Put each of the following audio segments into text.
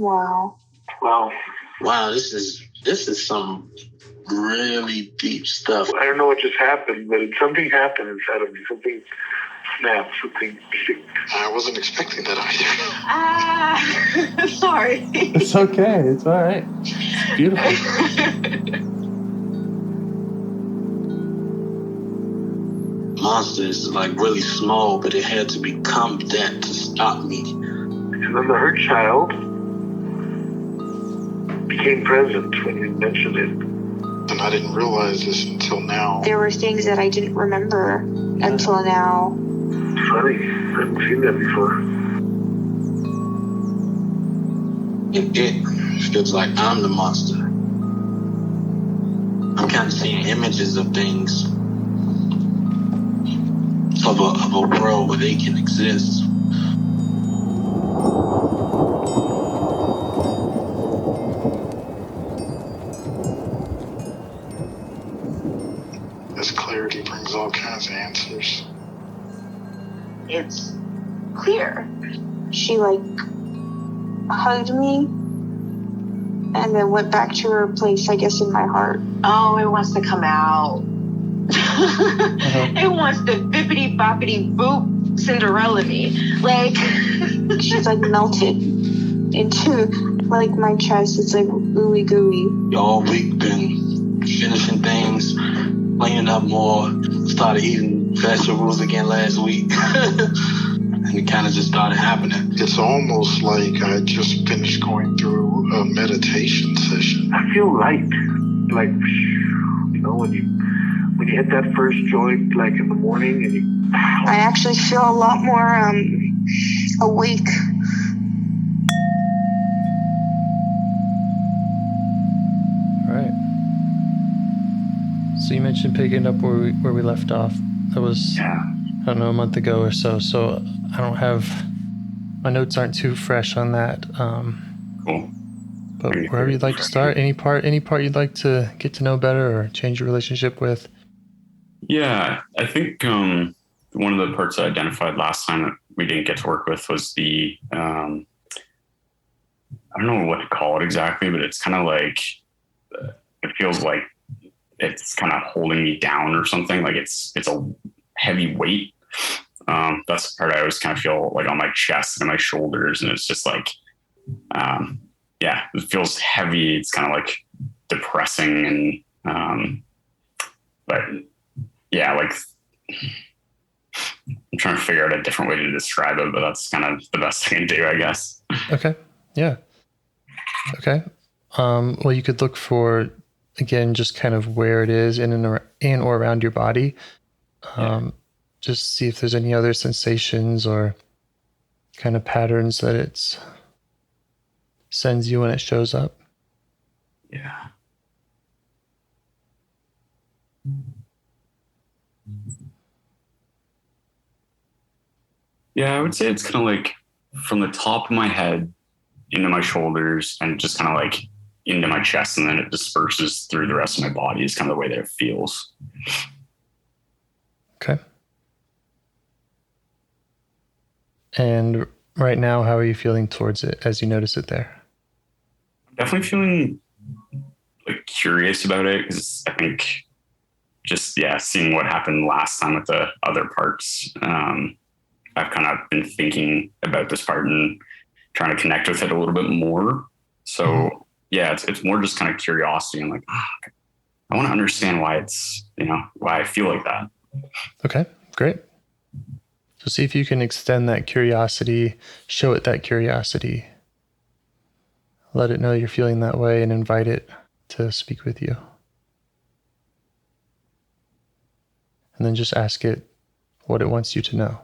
Wow. Wow, this is some really deep stuff. I don't know what just happened, but something happened inside of me. Something snapped. Something. I wasn't expecting that either. Sorry. It's okay. It's all right. It's beautiful. Monster is like really small, but it had to become that to stop me. And then the hurt child became present when you mentioned it. And I didn't realize this until now. There were things that I didn't remember until now. Funny. I haven't seen that before. It feels like I'm the monster. I'm kind of seeing images of things. Of a world where they can exist. This clarity brings all kinds of answers. It's clear. She hugged me and then went back to her place, I guess, in my heart. Oh, it wants to come out. It wants to bippity boppity boop Cinderella me. She's melted into my chest. It's ooey gooey. All week been finishing things, cleaning up more, started eating vegetables again last week. And it kind of just started happening. It's almost like I just finished going through a meditation session. I feel light. When you hit that first joint, in the morning, and I actually feel a lot more awake. Right. So you mentioned picking up where we left off. That was, I don't know, a month ago or so. So I don't have, my notes aren't too fresh on that. Cool. But wherever you'd like to start, any part you'd like to get to know better or change your relationship with? Yeah, I think one of the parts I identified last time that we didn't get to work with was the, I don't know what to call it exactly, but it's kind of it feels like it's kind of holding me down or something. It's a heavy weight. That's the part I always kind of feel on my chest and my shoulders. And it's just it feels heavy. It's kind of depressing and, but yeah, I'm trying to figure out a different way to describe it, but that's kind of the best I can do, I guess. Okay. Yeah. Okay. Well, you could look for, again, just kind of where it is in or around your body. Just see if there's any other sensations or kind of patterns that it sends you when it shows up. Yeah. Yeah, I would say it's kind of from the top of my head into my shoulders and just kind of into my chest, and then it disperses through the rest of my body is kind of the way that it feels. Okay. And right now, how are you feeling towards it as you notice it there? I'm definitely feeling curious about it because I think just, seeing what happened last time with the other parts, I've kind of been thinking about this part and trying to connect with it a little bit more. So it's more just kind of curiosity and I want to understand why it's, why I feel like that. Okay, great. So see if you can extend that curiosity, show it that curiosity. Let it know you're feeling that way and invite it to speak with you. And then just ask it what it wants you to know.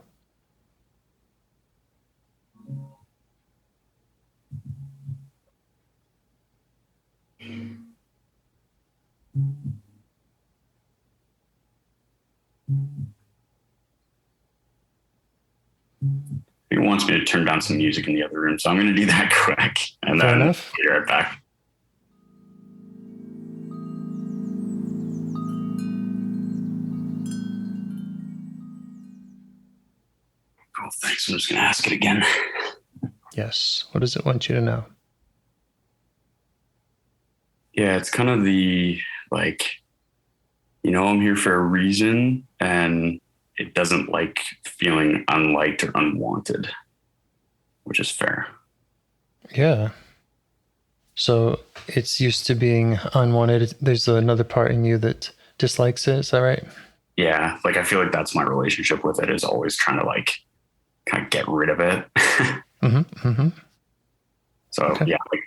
He wants me to turn down some music in the other room, so I'm going to do that quick. And Fair then enough. Be right back. Cool, thanks. I'm just going to ask it again. Yes. What does it want you to know? Yeah, it's kind of the like, I'm here for a reason, and it doesn't like feeling unliked or unwanted, which is fair. Yeah. So it's used to being unwanted. There's another part in you that dislikes it. Is that right? Yeah, like I feel like that's my relationship with it, is always trying to like kind of get rid of it. Mm-hmm. Mm-hmm. So Okay. yeah, like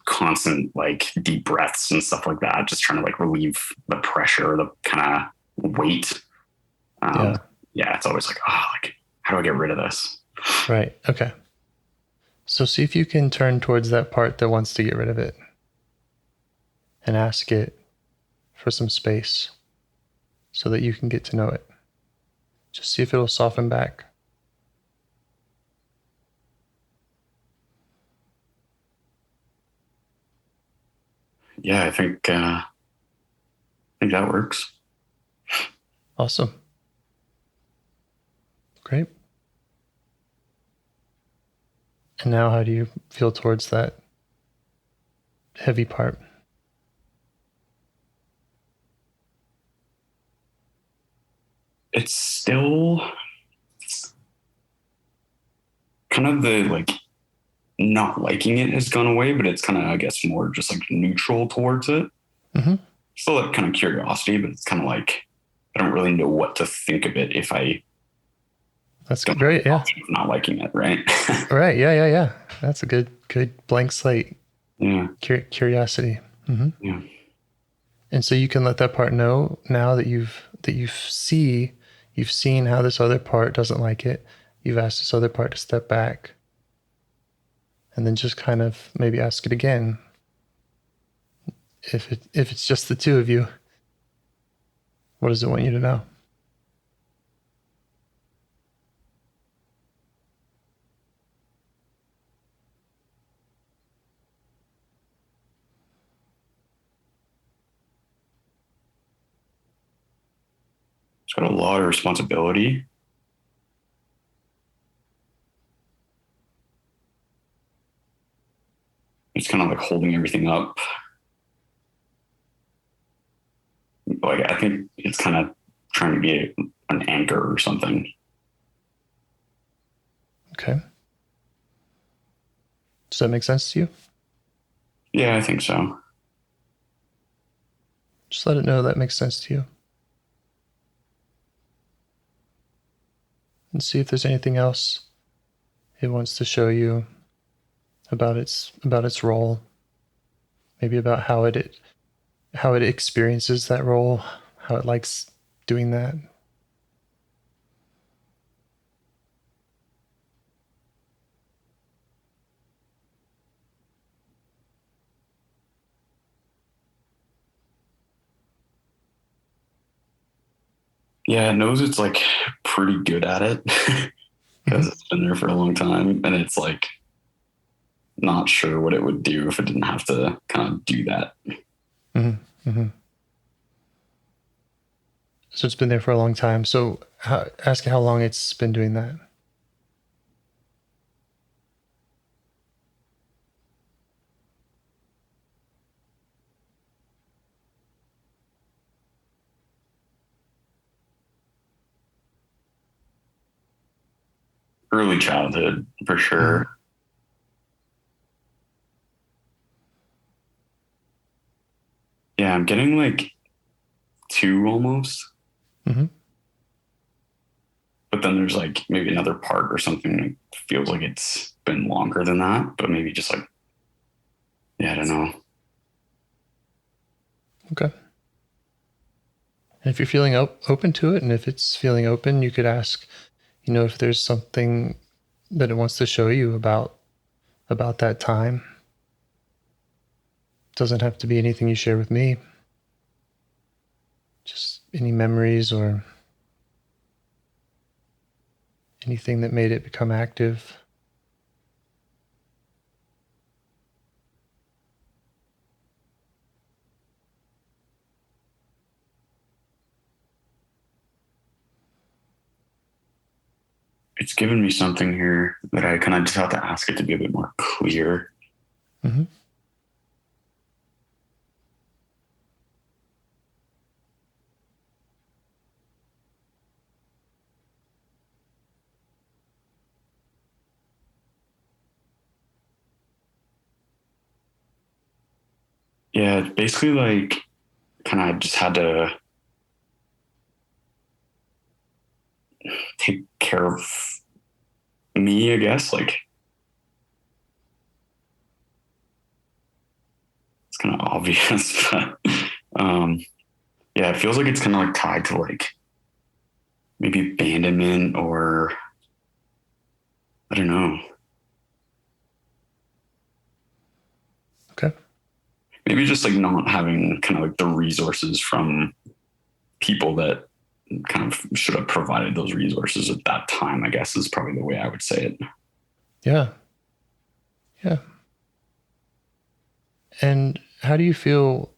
constant like deep breaths and stuff like that, just trying to like relieve the pressure, the kind of weight. Yeah. Yeah, it's always like, oh, like how do I get rid of this? Right. Okay. So see if you can turn towards that part that wants to get rid of it and ask it for some space so that you can get to know it. Just see if it'll soften back. Yeah, I think that works. Awesome. Great. And now how do you feel towards that heavy part? It's still kind of the like not liking it has gone away, but it's kind of, I guess, more just like neutral towards it. Mm-hmm. Still like kind of curiosity, but it's kind of like I don't really know what to think of it if I That's don't great. Yeah. not liking it, right? Right. Yeah. That's a good blank slate. Yeah. Curiosity. Mm-hmm. Yeah. And so you can let that part know now that you've seen how this other part doesn't like it. You've asked this other part to step back, and then just kind of maybe ask it again. If it's just the two of you, what does it want you to know? It's got a lot of responsibility. It's kind of like holding everything up. Like I think it's kind of trying to be an anchor or something. Okay. Does that make sense to you? Yeah, I think so. Just let it know that makes sense to you. And see if there's anything else it wants to show you about its role. Maybe about how it experiences that role, how it likes doing that. Yeah, it knows it's like pretty good at it because it's been there for a long time, and it's like not sure what it would do if it didn't have to kind of do that. Mm-hmm. Mm-hmm. So it's been there for a long time. So ask how long it's been doing that. Early childhood, for sure. Mm-hmm. Yeah, I'm getting like 2 almost. Mm-hmm. But then there's like maybe another part or something that feels like it's been longer than that, but maybe just like, yeah, I don't know. Okay. And if you're feeling open to it, and if it's feeling open, you could ask, if there's something that it wants to show you about that time. It doesn't have to be anything you share with me. Just any memories or anything that made it become active. It's given me something here that I kind of just have to ask it to be a bit more clear. Mm-hmm. Yeah, it's basically like kind of just had to take care of me, I guess. Like, it's kind of obvious, but yeah, it feels like it's kind of like tied to like maybe abandonment or I don't know. Okay. Maybe just like not having kind of like the resources from people that kind of should have provided those resources at that time, I guess is probably the way I would say it. Yeah. Yeah. And how do you feel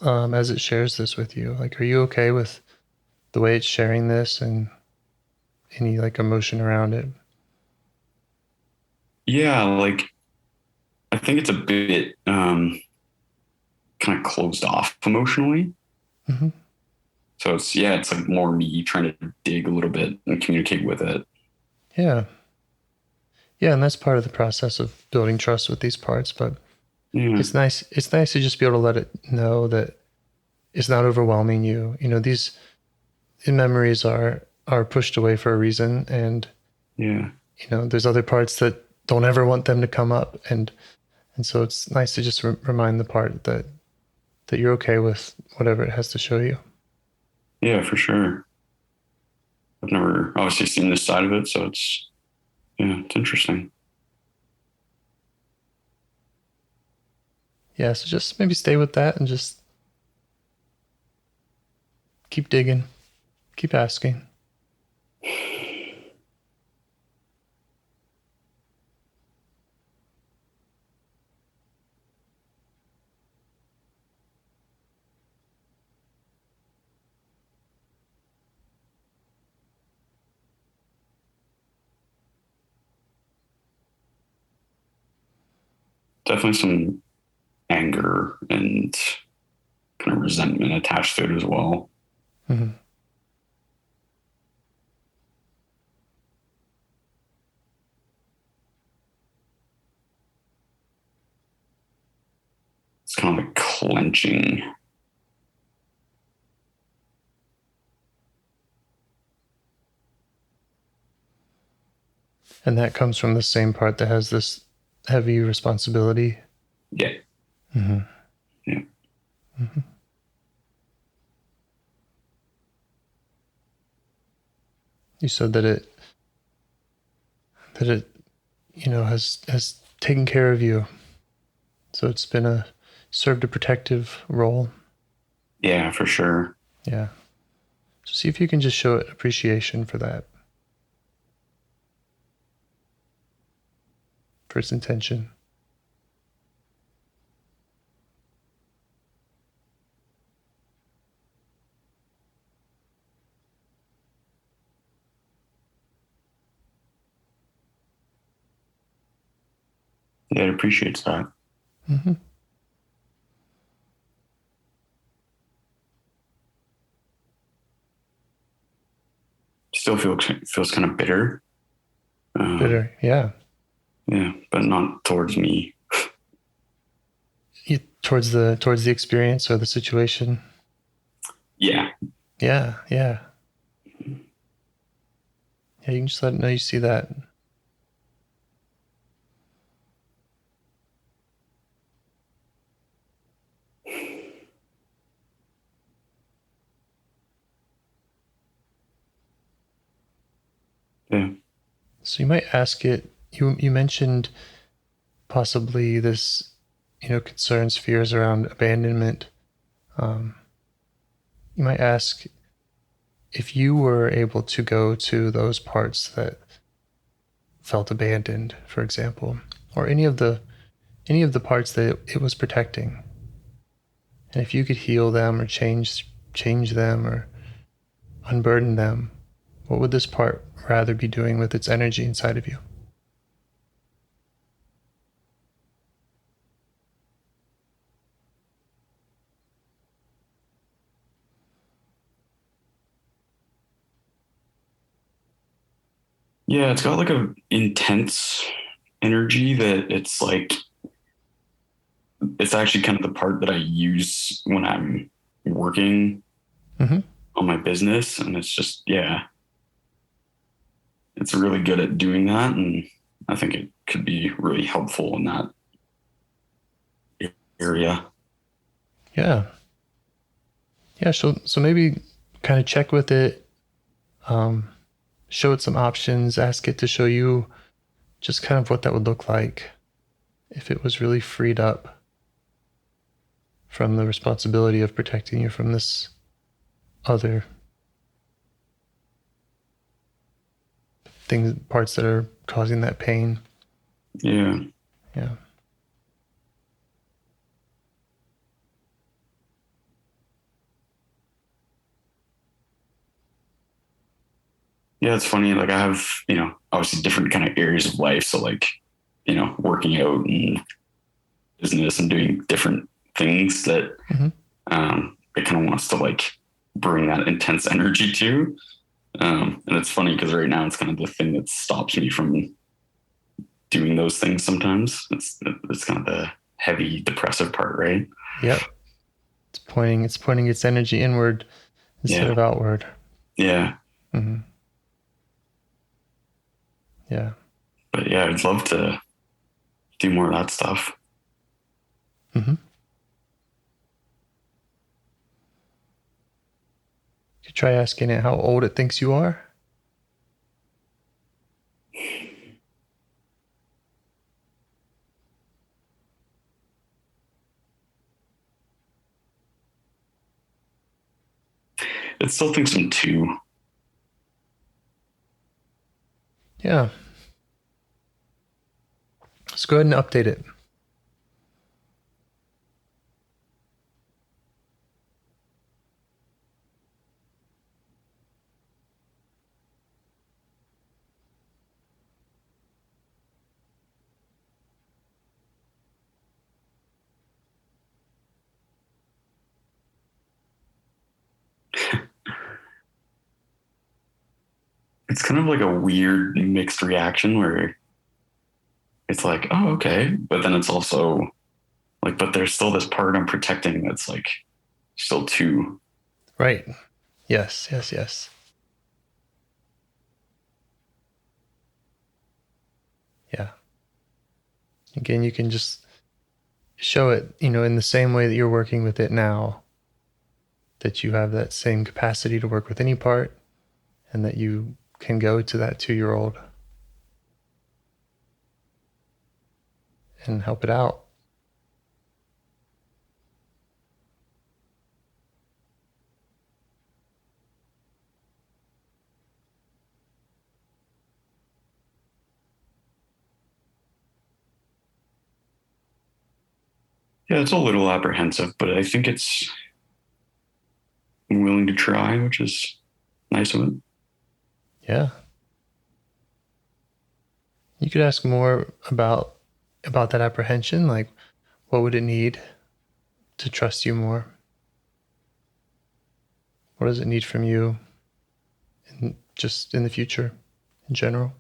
as it shares this with you? Like, are you okay with the way it's sharing this and any like emotion around it? Yeah, like I think it's a bit kind of closed off emotionally. Mm-hmm. So it's like more me trying to dig a little bit and communicate with it. Yeah. Yeah, and that's part of the process of building trust with these parts, but Yeah. it's nice to just be able to let it know that it's not overwhelming you. You know, these memories are pushed away for a reason, and Yeah. you know, there's other parts that don't ever want them to come up, and so it's nice to just remind the part that you're okay with whatever it has to show you. Yeah, for sure. I've never obviously seen this side of it, so it's interesting. Yeah, so just maybe stay with that and just keep digging, keep asking. Definitely some anger and kind of resentment attached to it as well. Mm-hmm. It's kind of like clenching. And that comes from the same part that has this heavy responsibility. Yeah. Mm-hmm. Yeah. Mm-hmm. You said that it you know has taken care of you, so it's been served a protective role. Yeah, for sure. Yeah, so see if you can just show it appreciation for that, for its intention. Yeah, it appreciates that. Mm-hmm. Still feels kind of bitter. Bitter, yeah. Yeah, but not towards me. Towards the experience or the situation. Yeah. Yeah, yeah. Yeah, you can just let it know you see that. Yeah. So you might ask it. You mentioned possibly this, you know, concerns, fears around abandonment. You might ask if you were able to go to those parts that felt abandoned, for example, or any of the parts that it was protecting, and if you could heal them or change them or unburden them, what would this part rather be doing with its energy inside of you? Yeah, it's got like a intense energy that it's like it's actually kind of the part that I use when I'm working on my business. And it's just, it's really good at doing that. And I think it could be really helpful in that area. Yeah. Yeah. So maybe kind of check with it, show it some options, ask it to show you just kind of what that would look like if it was really freed up from the responsibility of protecting you from this other things, parts that are causing that pain. Yeah. Yeah. Yeah, it's funny. Like I have, obviously different kind of areas of life. So like, working out and business and doing different things that it kind of wants to like bring that intense energy to. And it's funny because right now it's kind of the thing that stops me from doing those things sometimes. It's kind of the heavy depressive part, right? Yep. It's pointing its energy inward instead of outward. Yeah. Mm-hmm. Yeah. But yeah, I'd love to do more of that stuff. Mm-hmm. You try asking it how old it thinks you are. It still thinks I'm 2. Yeah. Let's go ahead and update it. It's kind of like a weird mixed reaction where it's like, oh, okay. But then it's also like, but there's still this part I'm protecting that's like still 2. Right. Yes. Yeah. Again, you can just show it, in the same way that you're working with it now, that you have that same capacity to work with any part and that you can go to that 2-year-old and help it out. Yeah, it's a little apprehensive, but I think it's willing to try, which is nice of it. Yeah. You could ask more about that apprehension, like what would it need to trust you more? What does it need from you just in the future in general?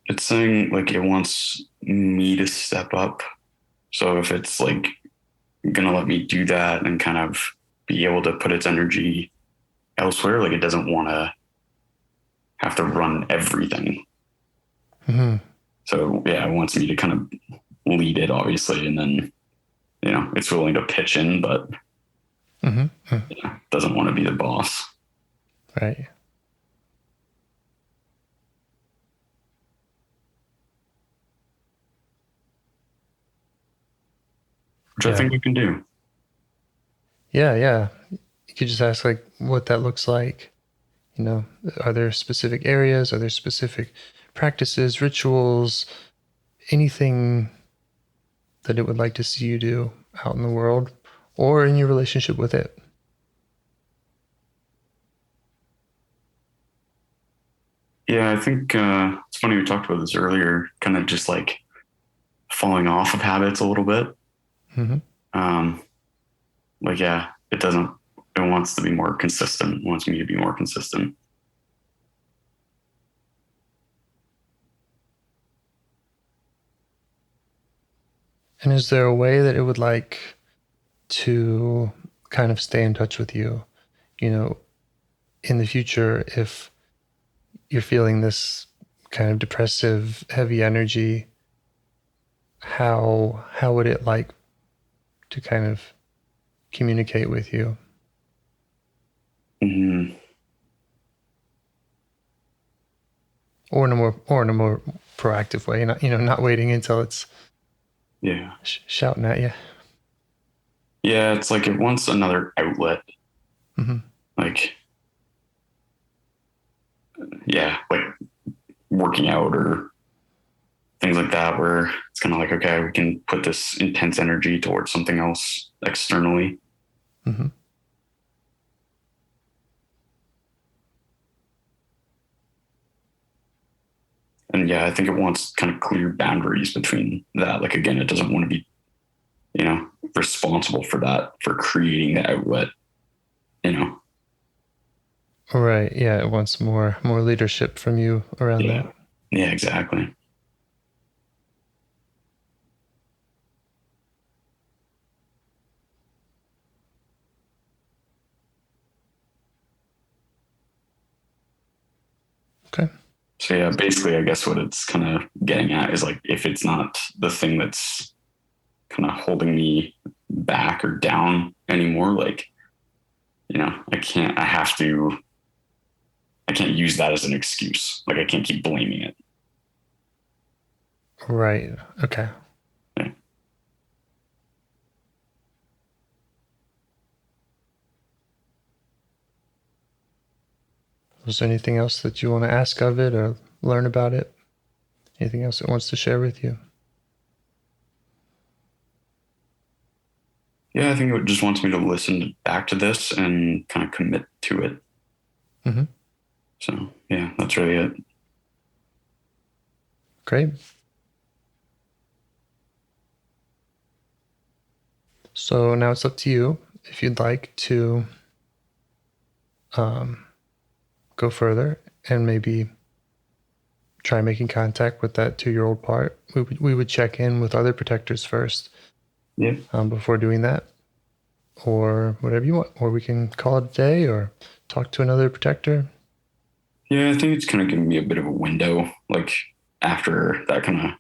It's saying like it wants me to step up. So if it's like going to let me do that and kind of be able to put its energy elsewhere, like it doesn't want to have to run everything. Mm-hmm. So yeah, it wants me to kind of lead it, obviously, and then it's willing to pitch in, but doesn't want to be the boss. Right. Which I think we can do. Yeah. You could just ask like what that looks like. Are there specific areas? Are there specific practices, rituals, anything that it would like to see you do out in the world or in your relationship with it? Yeah, I think it's funny we talked about this earlier, kind of just like falling off of habits a little bit. Mm-hmm. Like like, yeah, it doesn't, it wants to be more consistent. It wants me to be more consistent. And is there a way that it would like to kind of stay in touch with you, you know, in the future, if you're feeling this kind of depressive, heavy energy, how would it like to kind of communicate with you? Mm-hmm. Or in a more proactive way, not waiting until it's shouting at you. Yeah, it's like it wants another outlet. Mm-hmm. Like, yeah, like working out or things like that, where it's kind of like, okay, we can put this intense energy towards something else externally. Mm-hmm. And yeah, I think it wants kind of clear boundaries between that. Like, again, it doesn't want to be, responsible for that, for creating the outlet, Right. Yeah. It wants more leadership from you around Yeah. that. Yeah, exactly. Okay. So yeah, basically, I guess what it's kind of getting at is like, if it's not the thing that's kind of holding me back or down anymore, like, I can't use that as an excuse. Like, I can't keep blaming it. Right. Okay. Yeah. Was there anything else that you want to ask of it or learn about it? Anything else it wants to share with you? Yeah, I think it just wants me to listen back to this and kind of commit to it. Mm-hmm. So yeah, that's really it. Great. So now it's up to you if you'd like to go further and maybe try making contact with that 2-year-old part. We would check in with other protectors first. Yeah. Before doing that, or whatever you want, or we can call it a day or talk to another protector. Yeah, I think it's kind of giving me a bit of a window, like after that kind of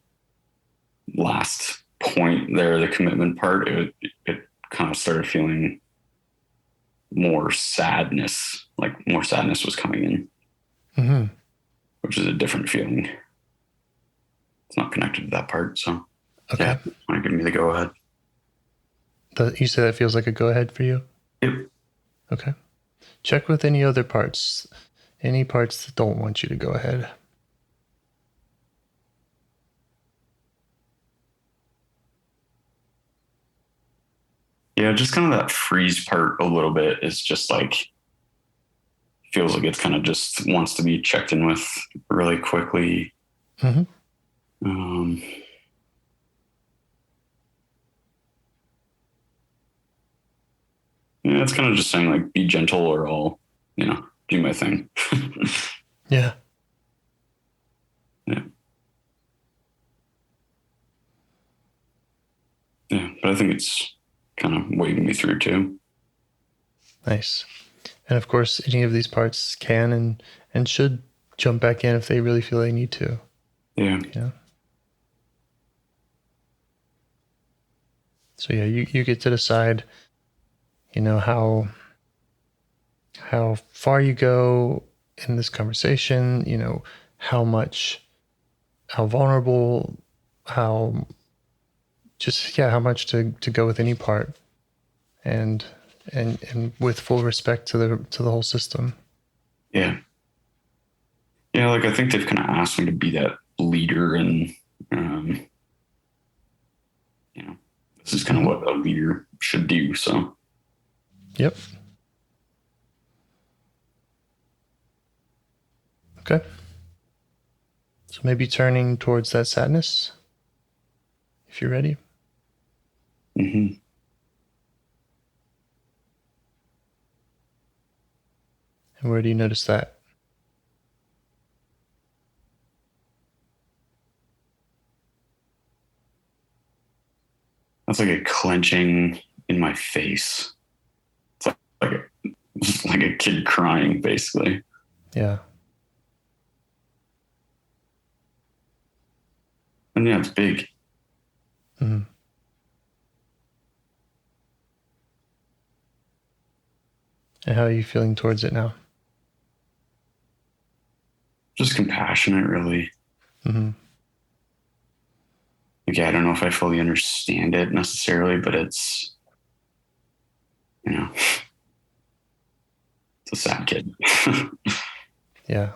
last point there, the commitment part, it kind of started feeling more sadness, like more sadness was coming in, Mm-hmm. which is a different feeling. It's not connected to that part. So Okay. yeah, it's going to give me the go ahead. You say that feels like a go ahead for you? Yep. Okay. Check with any other parts, any parts that don't want you to go ahead. Yeah, just kind of that freeze part a little bit is just like, feels like it's kind of just wants to be checked in with really quickly. Mm-hmm. Yeah, it's kind of just saying like, be gentle or I'll, do my thing. Yeah. Yeah. Yeah, but I think it's kind of waving me through too. Nice. And of course, any of these parts can and should jump back in if they really feel they need to. Yeah. Yeah. So yeah, you get to decide, how far you go in this conversation, how vulnerable, how much to go with any part, and with full respect to the whole system. Yeah. Yeah, like I think they've kind of asked me to be that leader, and this is kind of what a leader should do. So Yep. Okay. So maybe turning towards that sadness, if you're ready. mm-hmm. And where do you notice that? That's like a clenching in my face. It's like a kid crying, basically. Yeah. And yeah, it's big. Mm-hmm. And how are you feeling towards it now? Just compassionate, really. Mm-hmm. I don't know if I fully understand it necessarily, but it's, it's a sad kid. Yeah.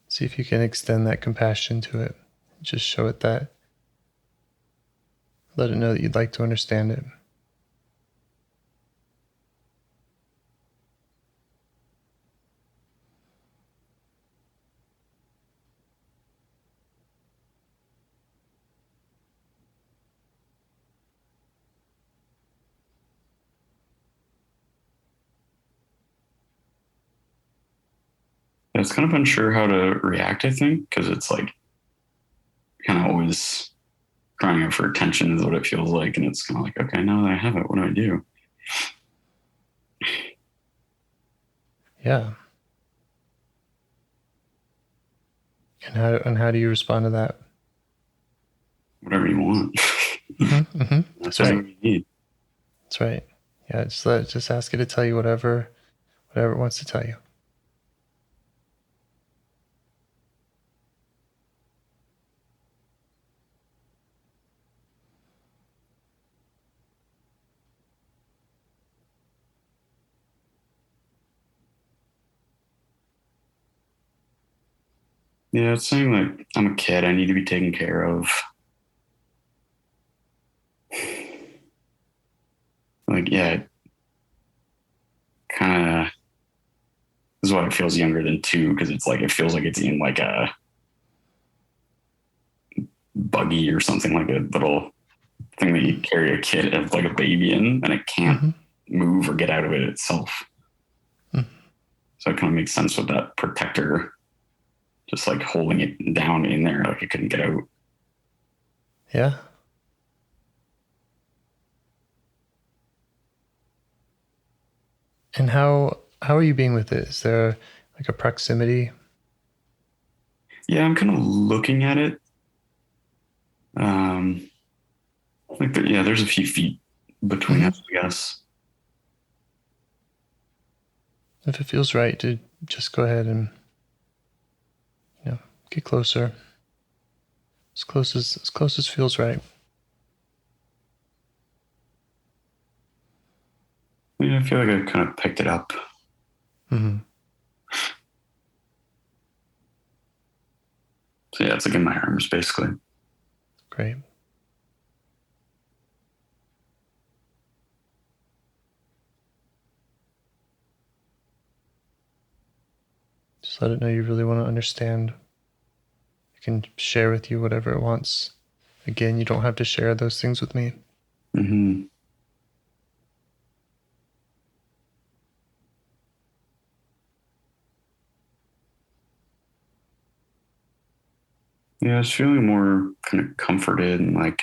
See if you can extend that compassion to it. Just show it that. Let it know that you'd like to understand it. It's kind of unsure how to react, I think, because it's like kind of always crying out for attention is what it feels like. And it's kind of like, okay, now that I have it, what do I do? Yeah. And how do you respond to that? Whatever you want. Mm-hmm, mm-hmm. That's right. You need. That's right. Yeah, just ask it to tell you whatever it wants to tell you. Yeah, it's saying like I'm a kid, I need to be taken care of. Like, yeah, kind of this is why it feels younger than 2, because it's like it feels like it's in like a buggy or something, like a little thing that you carry a kid as like a baby in, and it can't move or get out of it itself. Mm-hmm. So it kind of makes sense with that protector just like holding it down in there, like it couldn't get out. Yeah. And how are you being with it? Is there like a proximity? Yeah, I'm kind of looking at it. There's a few feet between us, I guess. If it feels right to just go ahead and get closer. As close as feels right. Yeah, I feel like I kind of picked it up. Mm-hmm. So yeah, it's like in my arms, basically. Great. Just let it know you really want to understand. It can share with you whatever it wants. Again, you don't have to share those things with me. Mm-hmm. Yeah, I was feeling more kind of comforted and like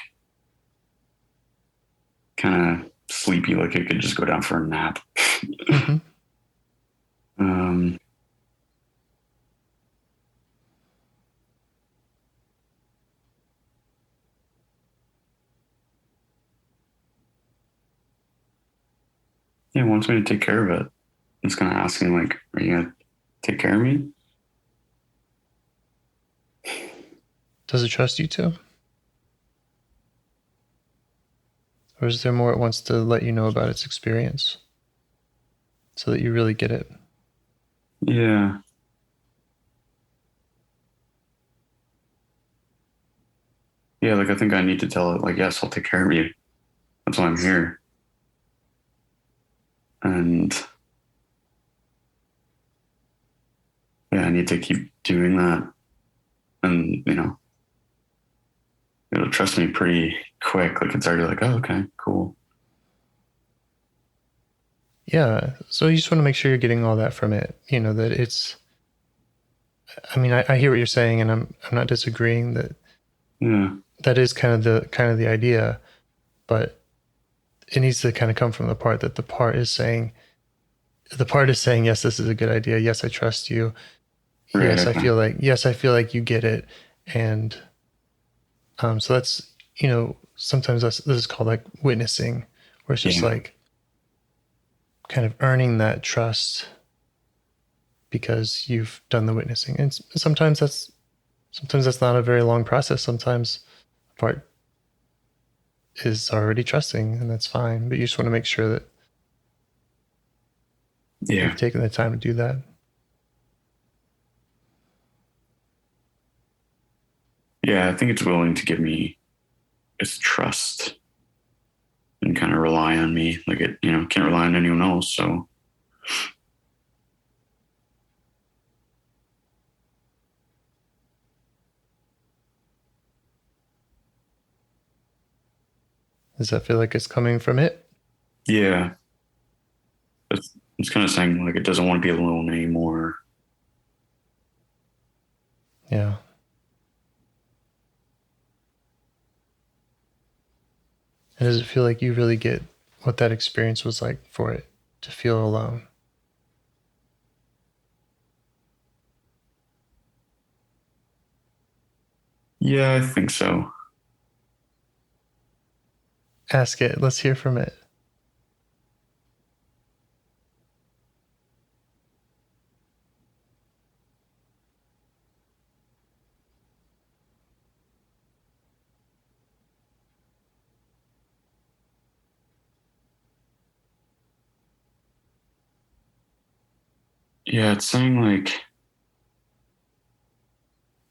kind of sleepy, like I could just go down for a nap. Mm-hmm. Yeah, wants me to take care of it. It's kind of asking like, are you going to take care of me? Does it trust you to? Or is there more it wants to let you know about its experience so that you really get it? Yeah. Yeah, like I think I need to tell it, like, yes, I'll take care of you. That's why I'm here. And yeah, I need to keep doing that. And, it'll trust me pretty quick. Like it's already like, oh, okay, cool. Yeah. So you just want to make sure you're getting all that from it. That it's. I mean, I hear what you're saying, and I'm not disagreeing that. Yeah. That is kind of the idea, but it needs to kind of come from the part that the part is saying, yes, this is a good idea. Yes, I trust you. Right, Yes, okay. I feel like you get it. And so that's, sometimes this is called like witnessing, where it's just like kind of earning that trust because you've done the witnessing. And sometimes that's not a very long process. Sometimes the part is already trusting, and that's fine. But you just want to make sure that you've taken the time to do that. Yeah, I think it's willing to give me its trust and kind of rely on me. Like it, can't rely on anyone else. So Does that feel like it's coming from it? yeah, it's kind of saying like it doesn't want to be alone anymore. Yeah. And does it feel like you really get what that experience was like for it to feel alone? Yeah, I think so. Ask it. Let's hear from it. Yeah, it's saying like,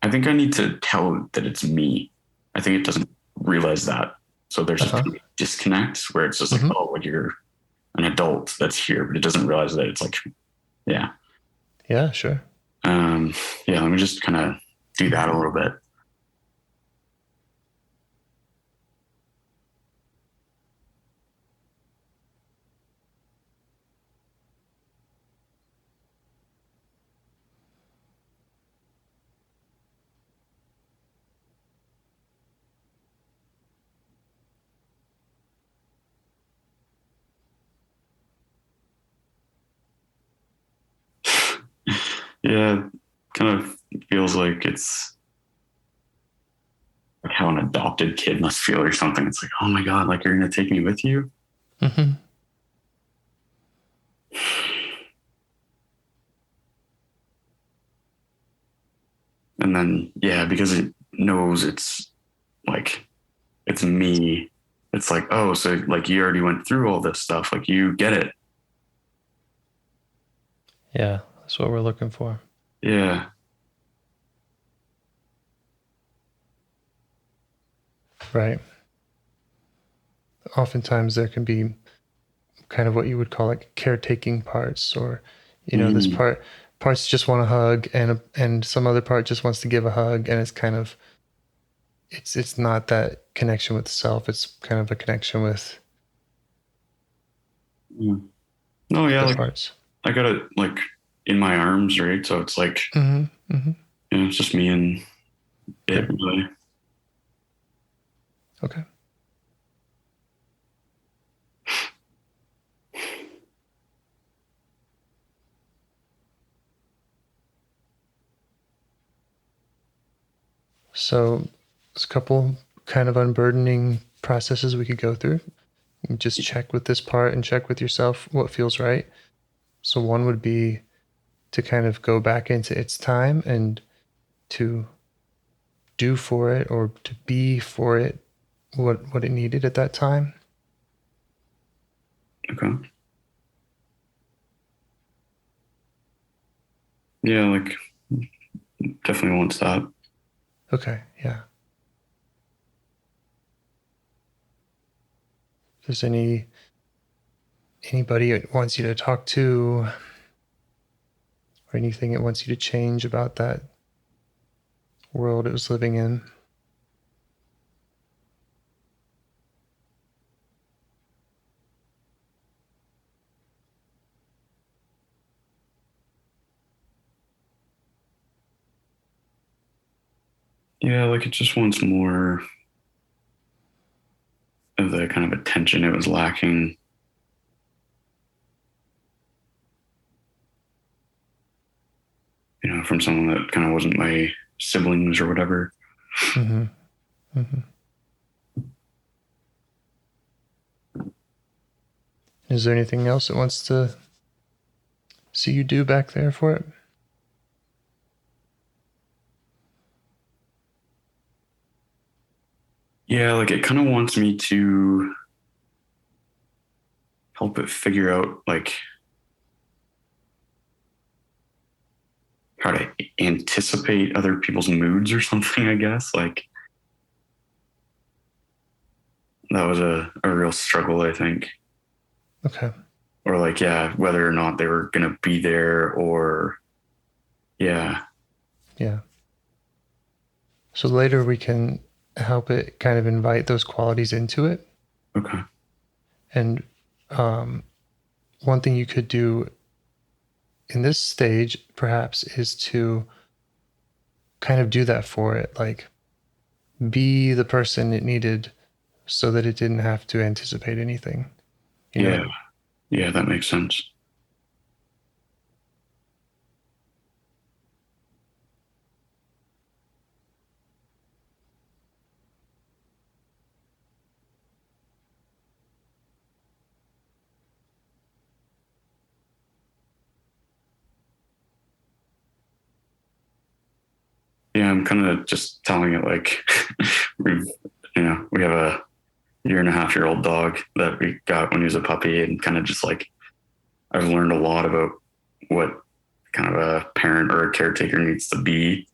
I think I need to tell it that it's me. I think it doesn't realize that. So there's a disconnect where it's just like, oh, well, you're an adult that's here, but it doesn't realize that it's like, yeah. Yeah, sure. Yeah, let me just kind of do that a little bit. Yeah, kind of feels like it's like how an adopted kid must feel or something. It's like, oh my God, like you're going to take me with you? Mm-hmm. And then, yeah, because it knows it's like, it's me. It's like, oh, so like you already went through all this stuff. Like you get it. Yeah, that's what we're looking for. Yeah. Right. Oftentimes there can be kind of what you would call like caretaking parts, or this parts just want a hug, and some other part just wants to give a hug, and it's kind of it's not that connection with self. It's kind of a connection with No, yeah, like parts. I got it like in my arms, right? So it's like, it's just me and it really. Okay. So there's a couple kind of unburdening processes we could go through. You just check with this part and check with yourself what feels right. So one would be to kind of go back into its time and to do for it, or to be for it what it needed at that time. Okay. Yeah, like definitely wants that. Okay, yeah. If there's anybody it wants you to talk to, or anything it wants you to change about that world it was living in. Yeah, like it just wants more of the kind of attention it was lacking. From someone that kind of wasn't my siblings or whatever. Mm-hmm. Mm-hmm. Is there anything else it wants to see you do back there for it? Yeah, like it kind of wants me to help it figure out like how to anticipate other people's moods or something, I guess. Like that was a real struggle, I think. Okay. Or like, yeah, whether or not they were going to be there or yeah. Yeah. So later we can help it kind of invite those qualities into it. Okay. And one thing you could do in this stage, perhaps, is to kind of do that for it. Like, be the person it needed so that it didn't have to anticipate anything. Yeah. Yeah, that makes sense. Yeah, I'm kind of just telling it like we have a 1.5-year-old dog that we got when he was a puppy, and kind of just like I've learned a lot about what kind of a parent or a caretaker needs to be.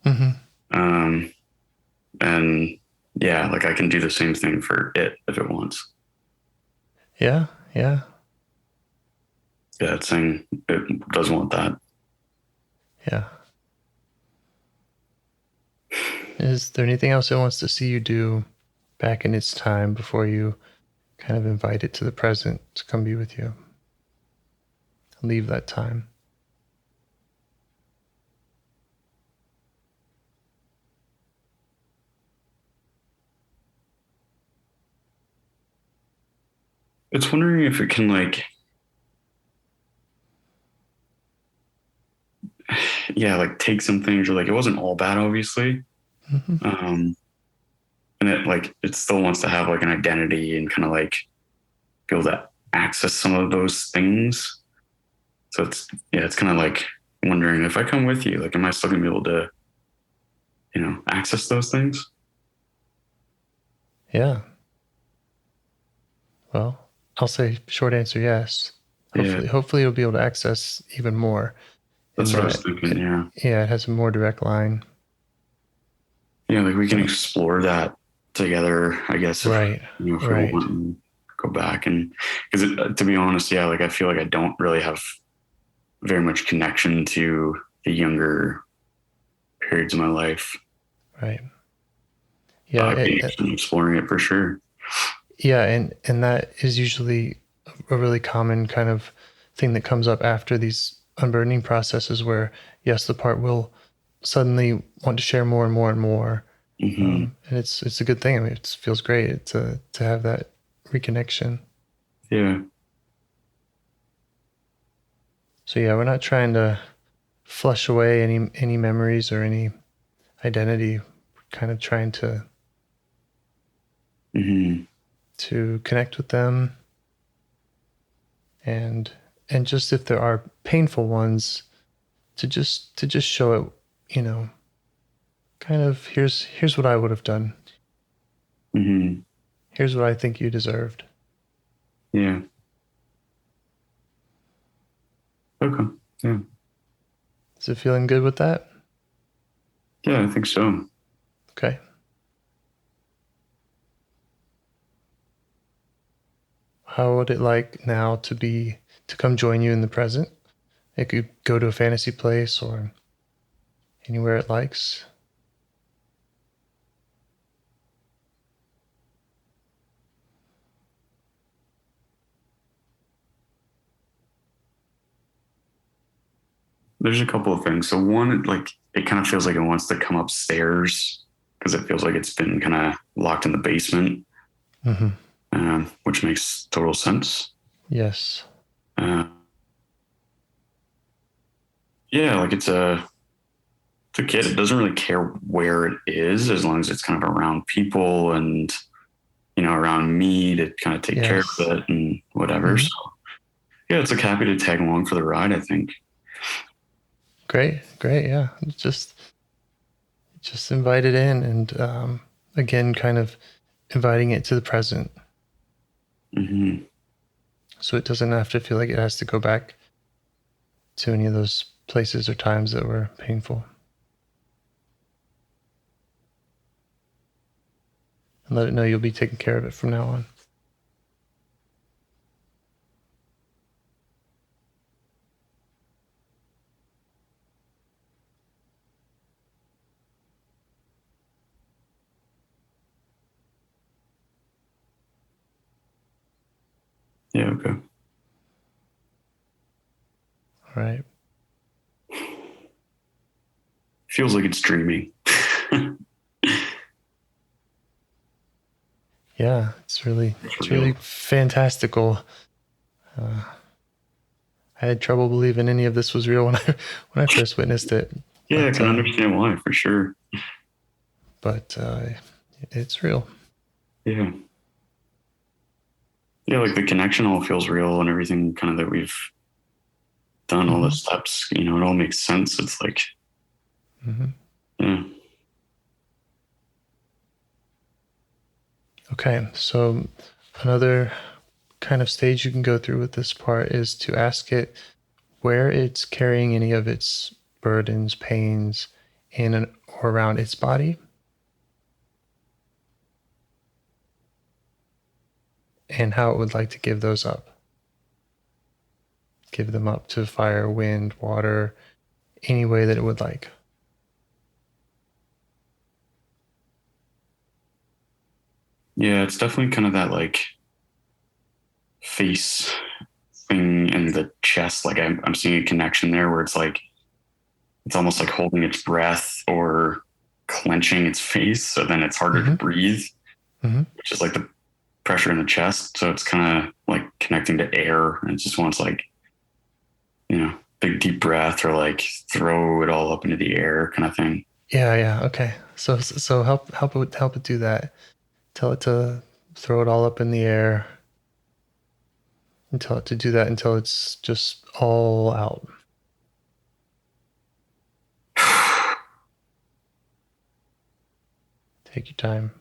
Mm-hmm. And yeah, like I can do the same thing for it if it wants. Yeah. Yeah. Yeah, it's saying it does want that. Yeah. Is there anything else it wants to see you do back in its time before you kind of invite it to the present to come be with you? Leave that time. It's wondering if it can like, yeah, like take some things, or like it wasn't all bad, obviously. Mm-hmm. And it still wants to have like an identity and kind of like be able to access some of those things. So it's kind of like wondering, if I come with you, like, am I still gonna be able to, access those things? Yeah. Well, I'll say short answer, yes. Yeah, Hopefully it'll be able to access even more. that's And what I was that thinking. Yeah. it has a more direct line. Yeah, like we can explore that together, I guess. Right. If we Right. want to go back, and because to be honest, yeah, like I feel like I don't really have very much connection to the younger periods of my life. Right. But Yeah. I'd be interested in exploring it for sure. Yeah. And that is usually a really common kind of thing that comes up after these unburdening processes where, yes, the part will suddenly want to share more and more and more. Mm-hmm. And it's a good thing. I mean, it feels great to have that reconnection. Yeah. So yeah, we're not trying to flush away any memories or any identity. We're kind of trying Mm-hmm. to connect with them, and just if there are painful ones, to just show it, kind of here's what I would have done. Mm-hmm. Here's what I think you deserved. Yeah. Okay. Yeah. Is it feeling good with that? Yeah, I think so. Okay. How would it like now to come join you in the present? It could go to a fantasy place or anywhere it likes. There's a couple of things. So one, like it kind of feels like it wants to come upstairs because it feels like it's been kind of locked in the basement, which makes total sense. Yes. Yeah, like it's a kid. It doesn't really care where it is as long as it's kind of around people and, around me to kind of take care of it and whatever. So yeah, it's like happy to tag along for the ride, I think. Great. Yeah. Just invite it in, and again, kind of inviting it to the present. So it doesn't have to feel like it has to go back to any of those places or times that were painful. And let it know you'll be taking care of it from now on. Yeah, okay. All right. Feels like it's dreaming. Yeah, it's really fantastical. I had trouble believing any of this was real when I first witnessed it. Yeah, I can understand why, for sure. But it's real. Yeah. Yeah, like the connection all feels real and everything kind of that we've done, all the steps, it all makes sense. It's like, yeah. Okay, so another kind of stage you can go through with this part is to ask it where it's carrying any of its burdens, pains in or around its body, and how it would like to give those up. Give them up to fire, wind, water, any way that it would like. Yeah, it's definitely kind of that like face thing in the chest. Like I'm seeing a connection there where it's like, it's almost like holding its breath or clenching its face. So then it's harder to breathe, which is like the pressure in the chest. So it's kind of like connecting to air, and it just wants like, big deep breath or like throw it all up into the air kind of thing. Yeah. Okay. So help it do that. Tell it to throw it all up in the air. And tell it to do that until it's just all out. Take your time.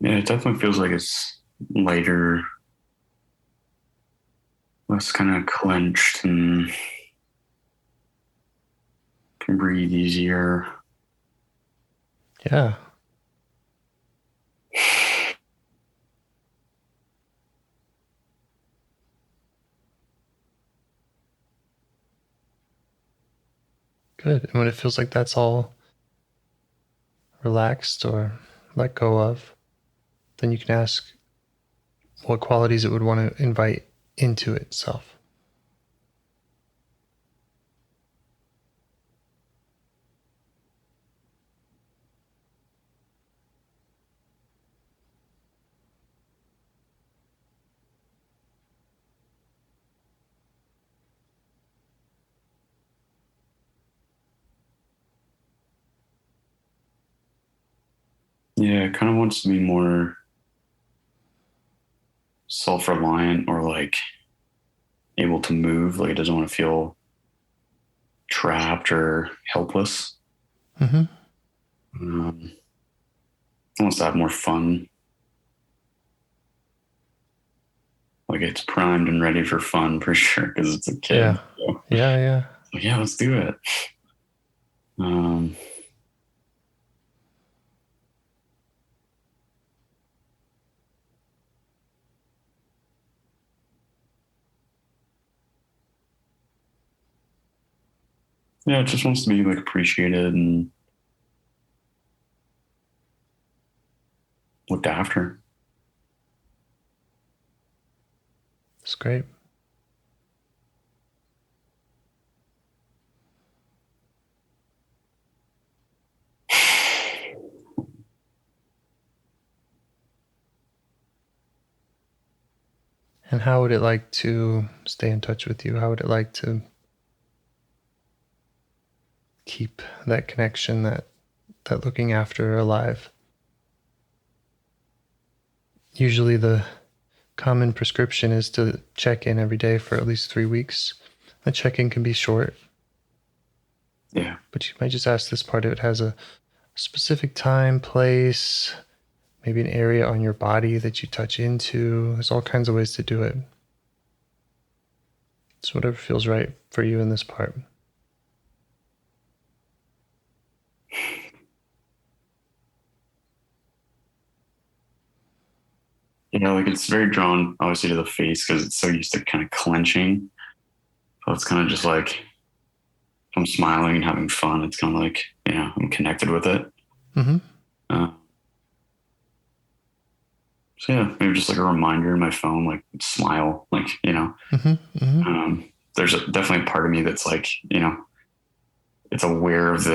Yeah, it definitely feels like it's lighter, less kind of clenched, and breathe easier. Yeah. Good. And when it feels like that's all relaxed or let go of, then you can ask what qualities it would want to invite into itself. Yeah, it kind of wants to be more self-reliant or like able to move. Like it doesn't want to feel trapped or helpless. Mm-hmm. It wants to have more fun. Like it's primed and ready for fun for sure because it's a kid. Yeah. So, Yeah. yeah, let's do it. Yeah, it just wants to be like appreciated and looked after. That's great. And how would it like to stay in touch with you? How would it like to keep that connection, that looking after alive? Usually the common prescription is to check in every day for at least 3 weeks. The check-in can be short. Yeah. But you might just ask this part if it has a specific time, place, maybe an area on your body that you touch into. There's all kinds of ways to do it. It's whatever feels right for you in this part. Yeah, like it's very drawn obviously to the face because it's so used to kind of clenching. So it's kind of just like if I'm smiling and having fun, it's kind of like, I'm connected with it. Mm-hmm. So yeah, maybe just like a reminder in my phone, like smile, like, Mm-hmm. Mm-hmm. There's definitely a part of me that's like, it's aware of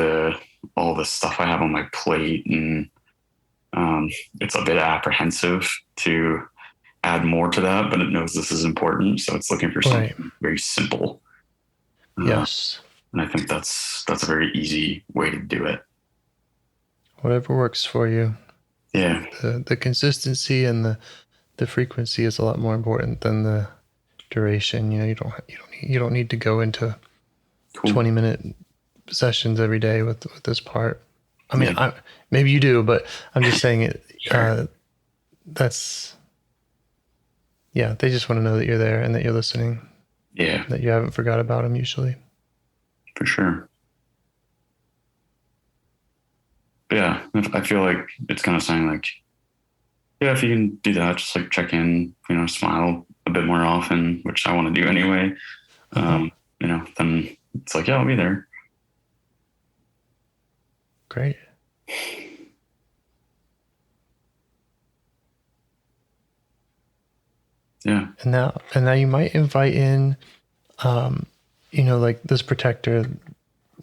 all the stuff I have on my plate, and it's a bit apprehensive to add more to that, but it knows this is important, so it's looking for something very simple. Yes. And I think that's a very easy way to do it. Whatever works for you. Yeah. The consistency and the frequency is a lot more important than the duration. You don't need to go into 20-minute sessions every day with this part. I mean, maybe you do, but I'm just saying it. Sure. They just want to know that you're there and that you're listening. Yeah. That you haven't forgot about them usually. For sure. But yeah, I feel like it's kind of saying like, yeah, if you can do that, just like check in, smile a bit more often, which I want to do anyway. Then it's like, yeah, I'll be there. Great. Yeah. And now you might invite in, like this protector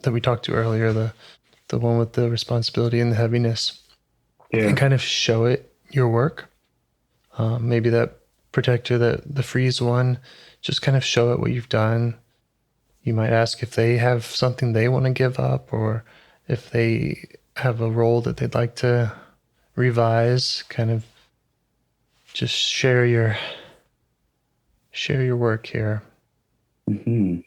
that we talked to earlier, the one with the responsibility and the heaviness, and kind of show it your work. Maybe that protector, the freeze one, just kind of show it what you've done. You might ask if they have something they want to give up, or if they have a role that they'd like to revise. Kind of just share your work here. Mm-hmm.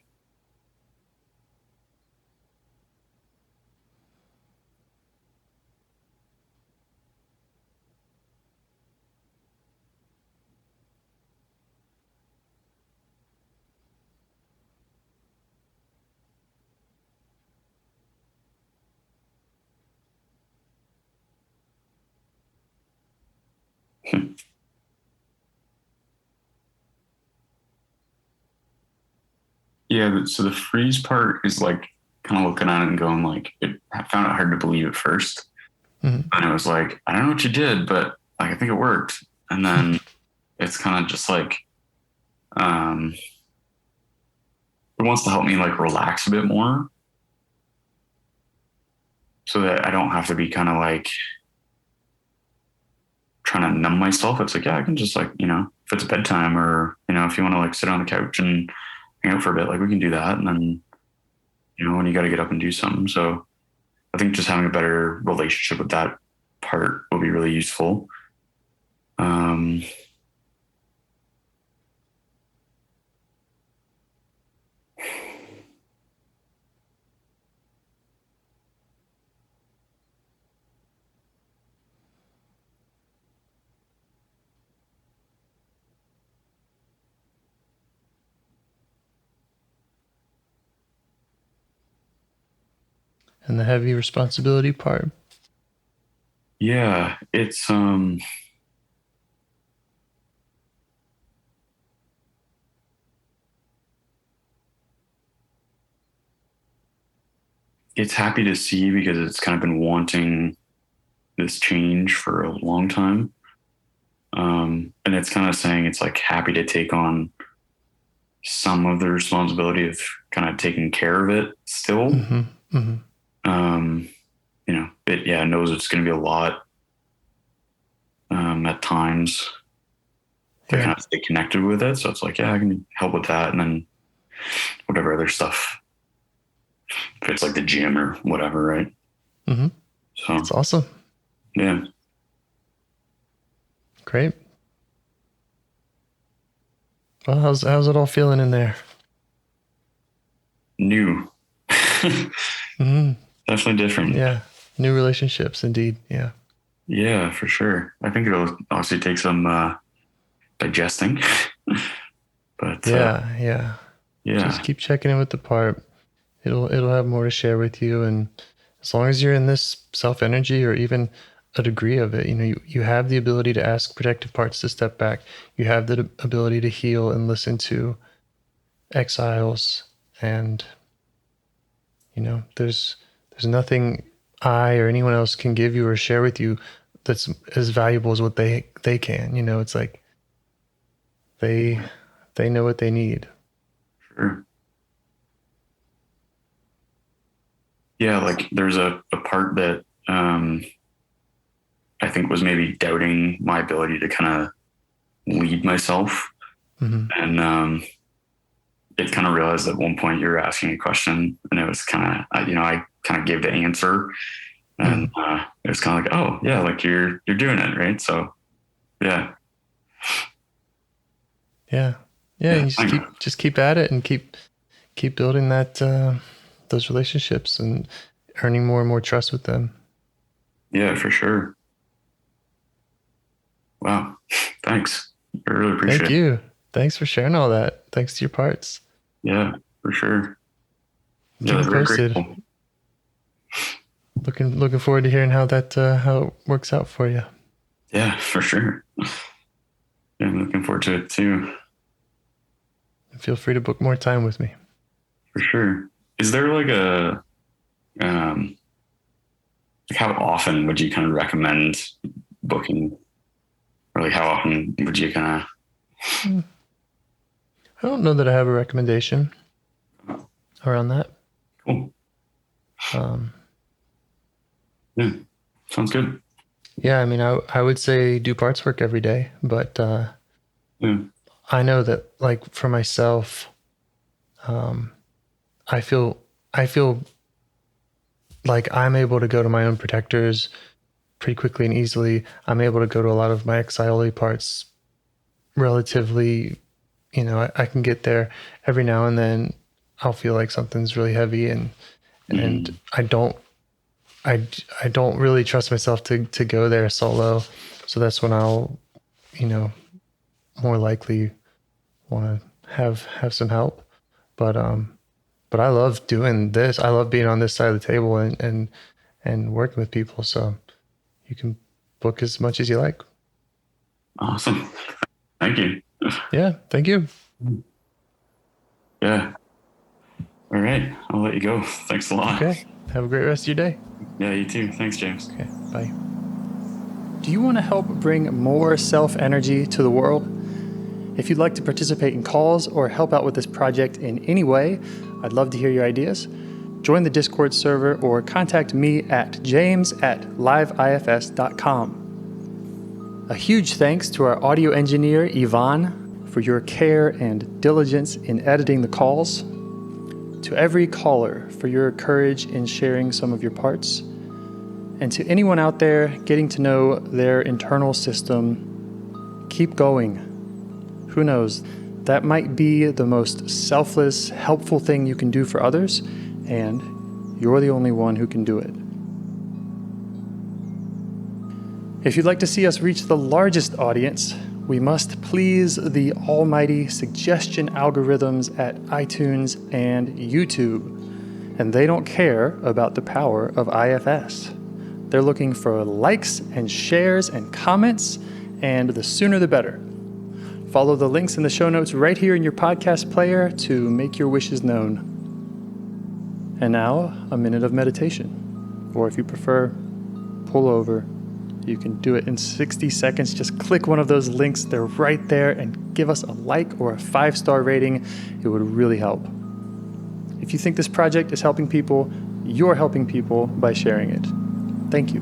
Yeah, so the freeze part is like kind of looking at it and going like, I found it hard to believe at first. Mhm. And it was like, I don't know what you did, but like, I think it worked. And then it's kind of just like, it wants to help me like relax a bit more so that I don't have to be kind of like trying to numb myself. It's like, yeah, I can just like, if it's bedtime or, if you want to like sit on the couch and hang out for a bit, like we can do that. And then, when you got to get up and do something. So I think just having a better relationship with that part will be really useful. And the heavy responsibility part. Yeah, it's happy to see because it's kind of been wanting this change for a long time. And it's kind of saying it's like happy to take on some of the responsibility of kind of taking care of it still. Mm-hmm. Mm-hmm. It knows it's going to be a lot at times to kind of stay connected with it. So it's like, yeah, I can help with that. And then whatever other stuff, if it's like the gym or whatever, right? Mm-hmm. So that's awesome. Yeah. Great. Well, how's it all feeling in there? New. Mm-hmm. Definitely different. Yeah. New relationships, indeed. Yeah. Yeah, for sure. I think it'll obviously take some digesting. But yeah. Just keep checking in with the part. It'll have more to share with you, and as long as you're in this self energy or even a degree of it, you have the ability to ask protective parts to step back. You have the ability to heal and listen to exiles, and there's nothing I or anyone else can give you or share with you that's as valuable as what they can. It's like they know what they need. Sure. Yeah, like there's a part that I think was maybe doubting my ability to kind of lead myself. Mm-hmm. And it kind of realized at one point you were asking a question and it was kind of, I kind of gave the answer and it was kind of like, oh yeah, like you're doing it. Right. So yeah. Yeah. And you just keep at it and keep building that, those relationships and earning more and more trust with them. Yeah, for sure. Wow. Thanks. I really appreciate it. Thank you. Thanks for sharing all that. Thanks to your parts. Yeah, for sure. Keep me posted. Looking forward to hearing how it works out for you. Yeah, for sure. Yeah, I'm looking forward to it too. And feel free to book more time with me. For sure. Is there like a like how often would you kind of recommend booking? Or like how often would you kind of? I don't know that I have a recommendation around that. Cool. Yeah, sounds good. Yeah, I mean, I would say do parts work every day, but I know that like for myself, I feel like I'm able to go to my own protectors pretty quickly and easily. I'm able to go to a lot of my exile parts relatively, I can get there. Every now and then I'll feel like something's really heavy and I don't really trust myself to go there solo. So that's when I'll, more likely want to have some help. But I love doing this. I love being on this side of the table and working with people. So you can book as much as you like. Awesome. Thank you. Yeah. Thank you. Yeah. All right. I'll let you go. Thanks a lot. Okay. Have a great rest of your day. Yeah, you too. Thanks, James. Okay. Bye. Do you want to help bring more self-energy to the world? If you'd like to participate in calls or help out with this project in any way, I'd love to hear your ideas. Join the Discord server or contact me at james@liveifs.com. A huge thanks to our audio engineer, Yvonne, for your care and diligence in editing the calls. To every caller for your courage in sharing some of your parts. And to anyone out there getting to know their internal system, keep going. Who knows? That might be the most selfless, helpful thing you can do for others, and you're the only one who can do it. If you'd like to see us reach the largest audience, we must please the almighty suggestion algorithms at iTunes and YouTube. And they don't care about the power of IFS. They're looking for likes and shares and comments, and the sooner the better. Follow the links in the show notes right here in your podcast player to make your wishes known. And now, a minute of meditation. Or if you prefer, pull over. You can do it in 60 seconds. Just click one of those links. They're right there, and give us a like or a 5-star rating. It would really help. If you think this project is helping people, you're helping people by sharing it. Thank you.